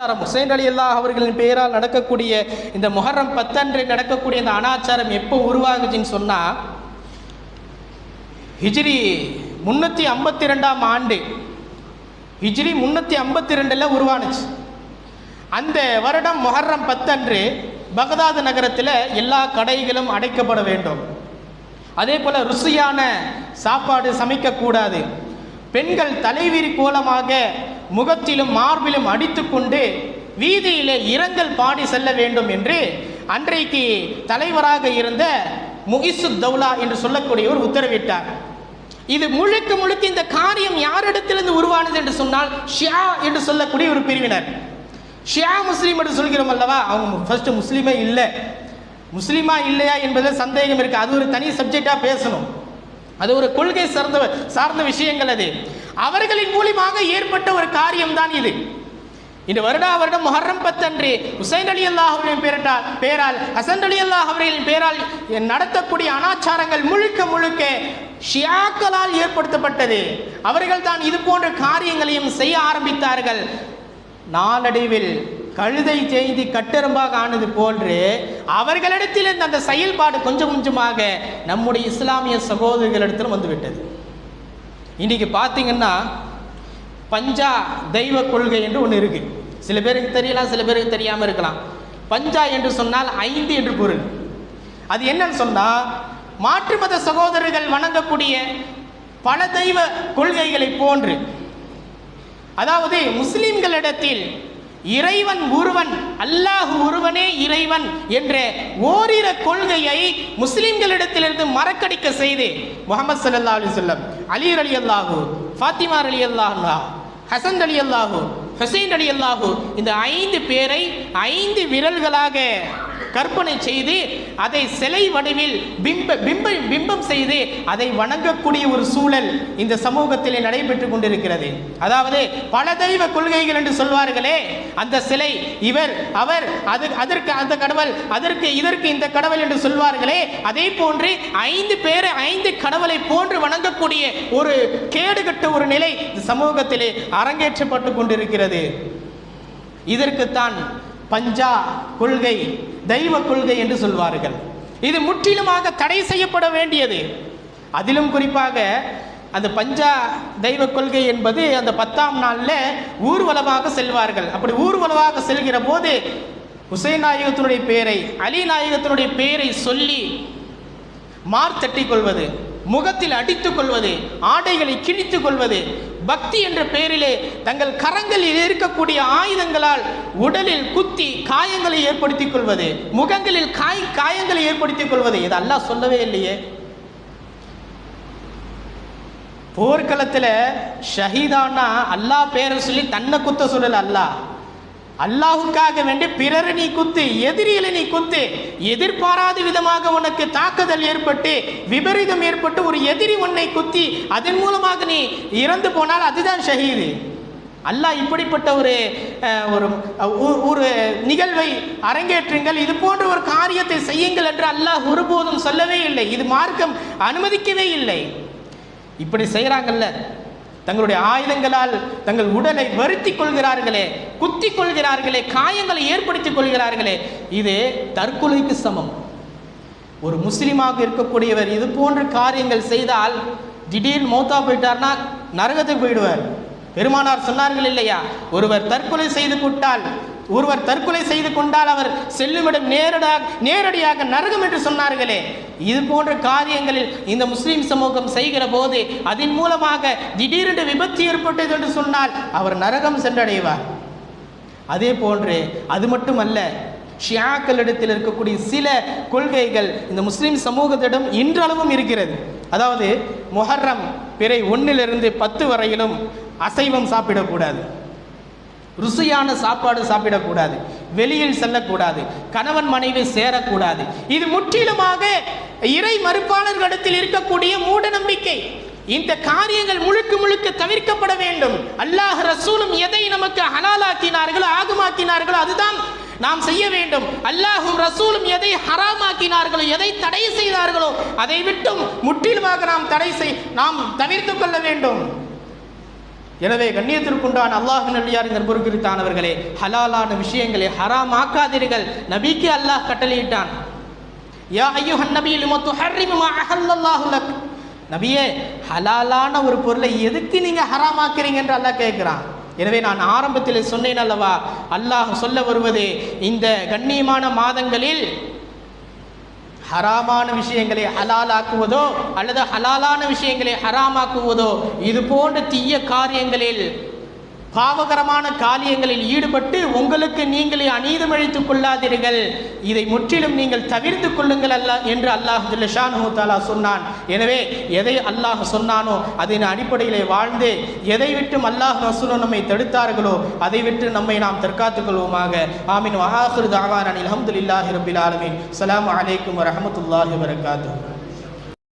ஹுசைன் ரலியல்லாஹு அவர்களின் பெயரால் நடக்கக்கூடிய இந்த முஹர்ரம் 10 அன்று நடக்கக்கூடிய இந்த அனாச்சாரம் எப்போ உருவாகுச்சுன்னு சொன்னால், ஹிஜ்ரி 352ஆம் ஆண்டு, ஹிஜ்ரி 352 உருவானுச்சு. அந்த வருடம் முஹர்ரம் 10 அன்று பகதாது நகரத்தில் எல்லா கடைகளும் அடைக்கப்பட வேண்டும். அதே போல் ருசியான சாப்பாடு சமைக்கக்கூடாது. பெண்கள் தலைவிரி கோலமாக முகத்திலும் மார்பிலும் அடித்துக்கொண்டு வீதியிலே இரங்கல் பாடி செல்ல வேண்டும் என்று அன்றைக்கு தலைவராக இருந்த முகிசுத் தௌலா என்று சொல்லக்கூடியவர் உத்தரவிட்டார். இது முழுக்க முழுக்க இந்த காரியம் யாரிடத்திலிருந்து உருவானது என்று சொன்னால், ஷியா என்று சொல்லக்கூடிய ஒரு பிரிவினர். ஷியா முஸ்லீம் என்று சொல்கிறோம் அல்லவா, அவங்க ஃபர்ஸ்ட் முஸ்லீமே இல்லை. முஸ்லீமா இல்லையா என்பதில் சந்தேகம் இருக்கு. அது ஒரு தனி சப்ஜெக்டா பேசணும். அது ஒரு கொள்கை சார்ந்த விஷயங்கள். அது அவர்களின் மூலமாக ஏற்பட்ட ஒரு காரியம்தான் இது. இந்த வருடம் முஹர்ரம் 10 அன்று ஹுசைன் ரலியல்லாஹு அவர்களின் பேரால் ஹசன் ரலியல்லாஹு அவர்களின் பேரால் நடத்தக்கூடிய அனாச்சாரங்கள் முழுக்க முழுக்க ஷியாக்களால் ஏற்படுத்தப்பட்டது. அவர்கள் தான் இது போன்ற காரியங்களையும் செய்ய ஆரம்பித்தார்கள். நாளடைவில் கழுதை செய்தி கட்டெரும்பாக ஆனது போன்று அவர்களிடத்தில் அந்த செயல்பாடு கொஞ்சம் கொஞ்சமாக நம்முடைய இஸ்லாமிய சகோதரர்களிடத்திலும் வந்துவிட்டது. இன்றைக்கு பார்த்தீங்கன்னா பஞ்சா தெய்வ கொள்கை என்று ஒன்று இருக்கு. சில பேருக்கு தெரியலாம், சில பேருக்கு தெரியாமல் இருக்கலாம். பஞ்சா என்று சொன்னால் 5 என்று பொருள். அது என்னன்னு சொன்னால், மாற்று மத சகோதரர்கள் வணங்கக்கூடிய பல தெய்வ கொள்கைகளை போன்று, அதாவது முஸ்லிம்களிடத்தில் இறைவன் ஒருவன், அல்லாஹ் ஒருவனே இறைவன் என்ற ஓரிர கொள்கையை முஸ்லிம்களிடத்திலிருந்து மறக்கடிக்க செய்து முஹம்மது ஸல்லல்லாஹு அலைஹி வஸல்லம், அலி ரலியல்லாஹு, ஃபாத்திமா ரலியல்லாஹு, ஹசன் ரலியல்லாஹு, ஹுசைன் ரலியல்லாஹு, இந்த 5 பேரை 5 விரல்களாக கற்பனை செய்து அதை சிலை வடிவில் பிம்பம் செய்து அதை வணங்கக்கூடிய ஒரு சூழல் இந்த சமூகத்திலே நடைபெற்று கொண்டிருக்கிறது. அதாவது பல தெய்வ கொள்கைகள் என்று சொல்வார்களே, அந்த சிலை இவர் அவர் அதற்கு அந்த கடவுள், இதற்கு இந்த கடவுள் என்று சொல்வார்களே, அதே போன்று 5 பேரை 5 கடவுளை போன்று வணங்கக்கூடிய ஒரு கேடுகட்ட ஒரு நிலை இந்த சமூகத்திலே அரங்கேற்றப்பட்டு கொண்டிருக்கிறது. இதற்குத்தான் பஞ்சா கொள்கை, தெய்வ கொள்கை என்று சொல்வார்கள். இது முற்றிலுமாக தடை செய்யப்பட வேண்டியது. அதிலும் குறிப்பாக அந்த பஞ்சா தெய்வ கொள்கை என்பது அந்த 10ஆம் நாளில் ஊர்வலமாக செல்வார்கள். அப்படி ஊர்வலமாக செல்கிற போது ஹுசைன் நாயகத்தினுடைய பெயரை, அலி நாயகத்தினுடைய பெயரை சொல்லி மார்த்தட்டிக் கொள்வது, முகத்தில் அடித்துக் கொள்வது, ஆடைகளை கிழித்துக் கொள்வது, பக்தி என்ற பெயரிலே தங்கள் கரங்களில் இருக்கக்கூடிய ஆயுதங்களால் உடலில் குத்தி காயங்களை ஏற்படுத்திக் கொள்வது, முகங்களில் காயங்களை ஏற்படுத்திக் கொள்வது. இது அல்லாஹ் சொல்லவே இல்லையே. போர்க்களத்தில் ஷஹீதானா அல்லாஹ் பேரை சொல்லி தன்னை குத்த சொல்லல. அல்லாஹுக்காக வேண்டி பிறரை நீ குத்து, எதிரிகளை நீ குத்து, எதிர்பாராத விதமாக உனக்கு தாக்குதல் ஏற்பட்டு விபரீதம் ஏற்பட்டு ஒரு எதிரி உன்னை குத்தி அதன் மூலமாக நீ இறந்து போனால் அதுதான் ஷஹீது. அல்லாஹ் இப்படிப்பட்ட ஒரு நிகழ்வை அரங்கேற்றுங்கள், இது போன்ற ஒரு காரியத்தை செய்யுங்கள் என்று அல்லாஹ் ஒருபோதும் சொல்லவே இல்லை. இது மார்க்கம் அனுமதிக்கவே இல்லை. இப்படி செய்கிறாங்கல்ல, தங்களுடைய ஆயுதங்களால் தங்கள் உடலை வருத்தி கொள்கிறார்களே, குத்தி கொள்கிறார்களே, காயங்களை ஏற்படுத்திக் கொள்கிறார்களே, இது தற்கொலைக்கு சமம். ஒரு முஸ்லீமாக இருக்கக்கூடியவர் இது போன்ற காரியங்கள் செய்தால் திடீர்னு மௌத்தா போயிட்டார்னா நரகத்துக்கு போயிடுவார். பெருமானார் சொன்னார்கள் இல்லையா, ஒருவர் தற்கொலை செய்து கொண்டால் அவர் செல்லுமிடம் நேரடியாக நரகம் என்று சொன்னார்களே. இது போன்ற காரியங்களில் இந்த முஸ்லிம் சமூகம் செய்கிற போது அதன் மூலமாக திடீரென்று விபத்து ஏற்பட்டது என்று சொன்னால் அவர் நரகம் சென்றடைவார். அதே போன்று அது மட்டுமல்ல, ஷியாக்களிடத்தில் இருக்கக்கூடிய சில கொள்கைகள் இந்த முஸ்லிம் சமூகத்திடம் இன்றளவும் இருக்கிறது. அதாவது முஹர்ரம் பிறை 1 to 10 வரையிலும் அசைவம் சாப்பிடக்கூடாது, ருசியான சாப்பாடு சாப்பிடக்கூடாது, வெளியில் செல்லக்கூடாது, கணவன் மனைவி சேரக்கூடாது. இது முற்றிலுமாக இறை மறுப்பாளர்களிடத்தில் இருக்கக்கூடிய மூட நம்பிக்கை. இந்த காரியங்கள் முழுக்க முழுக்க தவிர்க்கப்பட வேண்டும். அல்லாஹ் ரசூலும் எதை நமக்கு ஹலாலாக்கினார்களோ, ஆகுமாக்கினார்களோ அதுதான் நாம் செய்ய வேண்டும். அல்லாஹும் ரசூலும் எதை ஹராமாக்கினார்களோ, எதை தடை செய்தார்களோ அதை விட்டும் முற்றிலுமாக நாம் தவிர்த்து கொள்ள வேண்டும். எனவே கண்ணியத்திற்குண்டான அல்லாஹ் நல்லியார் நண்பர்களுக்கானவர்களே, ஹலாலான விஷயங்களை ஹராம் ஆக்காதீர்கள். நபிக்கு அல்லாஹ் கட்டளையிட்டான், யா அய்யுஹன் நபி லிமா துஹர்ரிமு மா அஹல்லல்லாஹு லக். நபியே, ஹலாலான ஒரு பொருளை எதுக்கு நீங்க ஹராம் ஆக்குறீங்க என்று அல்லாஹ் கேட்கிறான். எனவே நான் ஆரம்பத்தில் சொன்னேன் அல்லவா, அல்லாஹ் சொல்ல வருவது இந்த கண்ணியமான மாதங்களில் ஹராமான விஷயங்களை ஹலாலாக்குவதோ அல்லது ஹலாலான விஷயங்களை ஹராமாக்குவதோ இது போன்ற தீய காரியங்களில் பாவகரமான காரியங்களில் ஈடுபட்டு உங்களுக்கு நீங்களே அநீதமழித்துக் கொள்ளாதீர்கள், இதை முற்றிலும் நீங்கள் தவிர்த்து கொள்ளுங்கள் என்று அல்லாஹ் ஜல்ல ஷானுஹு தஆலா சொன்னான். எனவே எதை அல்லாஹ் சொன்னானோ அதன் அடிப்படையிலே வாழ்ந்து எதை விட்டும் அல்லாஹ் ரசூலும் நம்மை தடுத்தார்களோ அதை விட்டு நம்மை நாம் தற்காத்துக் கொள்வோமாக. ஆமீன். வ ஆகிரு தஅவானா அல்ஹம்துலில்லாஹி ரப்பில் ஆலமீன். ஸலாமு அலைக்கும் வ ரஹ்மத்துல்லாஹி வ பரகாத்துஹு.